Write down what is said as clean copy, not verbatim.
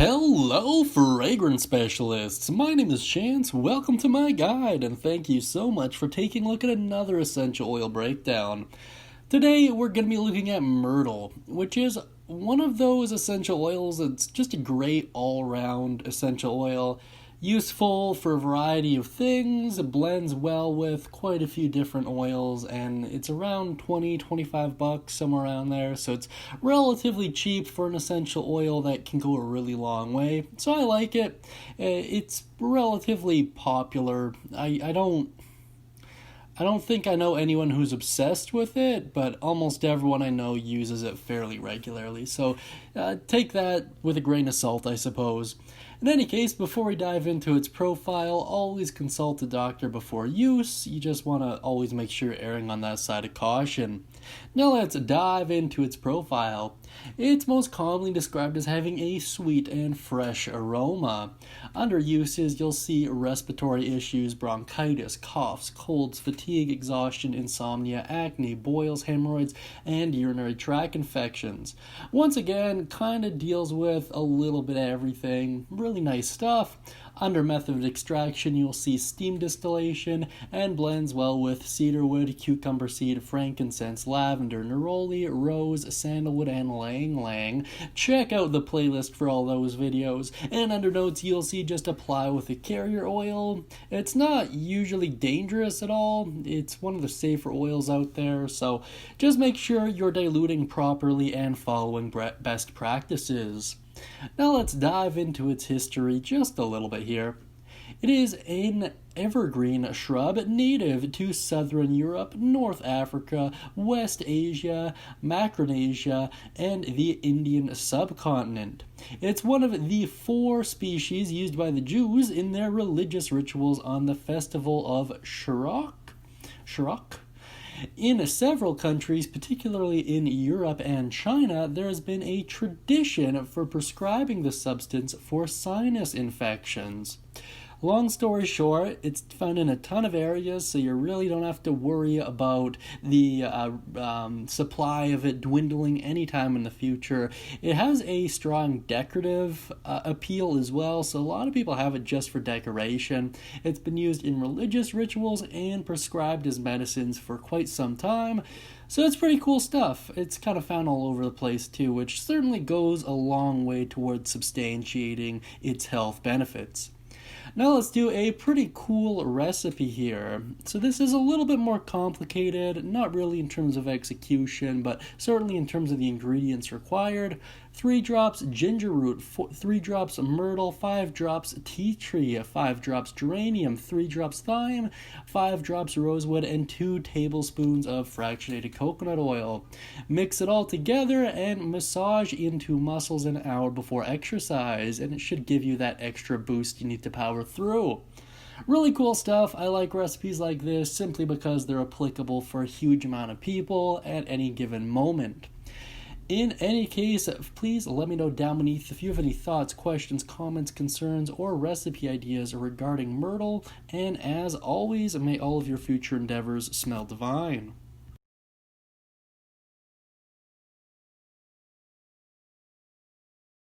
Hello, fragrance specialists. My name is Chance. Welcome to my guide, and thank you so much for taking a look at another essential oil breakdown. Today, we're going to be looking at myrtle, which is one of those essential oils that's just a great all-round essential oil. Useful for a variety of things, it blends well with quite a few different oils, and it's around 25 bucks, somewhere around there, so it's relatively cheap for an essential oil that can go a really long way. So I like it. It's relatively popular. I don't think I know anyone who's obsessed with it, but almost everyone I know uses it fairly regularly. So take that with a grain of salt, I suppose. In any case, before we dive into its profile, always consult a doctor before use. You just want to always make sure you're erring on that side of caution. Now let's dive into its profile. It's most commonly described as having a sweet and fresh aroma. Under uses, you'll see respiratory issues, bronchitis, coughs, colds, fatigue, exhaustion, insomnia, acne, boils, hemorrhoids, and urinary tract infections. Once again, kind of deals with a little bit of everything. Really nice stuff. Under method of extraction, you'll see steam distillation and blends well with cedarwood, cucumber seed, frankincense, lavender, neroli, rose, sandalwood, and ylang. Check out the playlist for all those videos. And under notes, you'll see just apply with a carrier oil. It's not usually dangerous at all. It's one of the safer oils out there, so just make sure you're diluting properly and following best practices. Now let's dive into its history just a little bit here. It is an evergreen shrub native to southern Europe, North Africa, West Asia, Micronesia, and the Indian subcontinent. It's one of the 4 species used by the Jews in their religious rituals on the festival of Shrok. In several countries, particularly in Europe and China, there has been a tradition for prescribing the substance for sinus infections. Long story short, it's found in a ton of areas, so you really don't have to worry about the supply of it dwindling anytime in the future. It has a strong decorative appeal as well, so a lot of people have it just for decoration. It's been used in religious rituals and prescribed as medicines for quite some time. So it's pretty cool stuff. It's kind of found all over the place too, which certainly goes a long way towards substantiating its health benefits. Now let's do a pretty cool recipe here. So this is a little bit more complicated, not really in terms of execution, but certainly in terms of the ingredients required. 3 drops ginger root, 3 drops myrtle, 5 drops tea tree, 5 drops geranium, 3 drops thyme, 5 drops rosewood, and 2 tablespoons of fractionated coconut oil. Mix it all together and massage into muscles an hour before exercise, and it should give you that extra boost you need to power through. Really cool stuff. I like recipes like this simply because they're applicable for a huge amount of people at any given moment. In any case, please let me know down beneath if you have any thoughts, questions, comments, concerns, or recipe ideas regarding myrtle, and as always, may all of your future endeavors smell divine.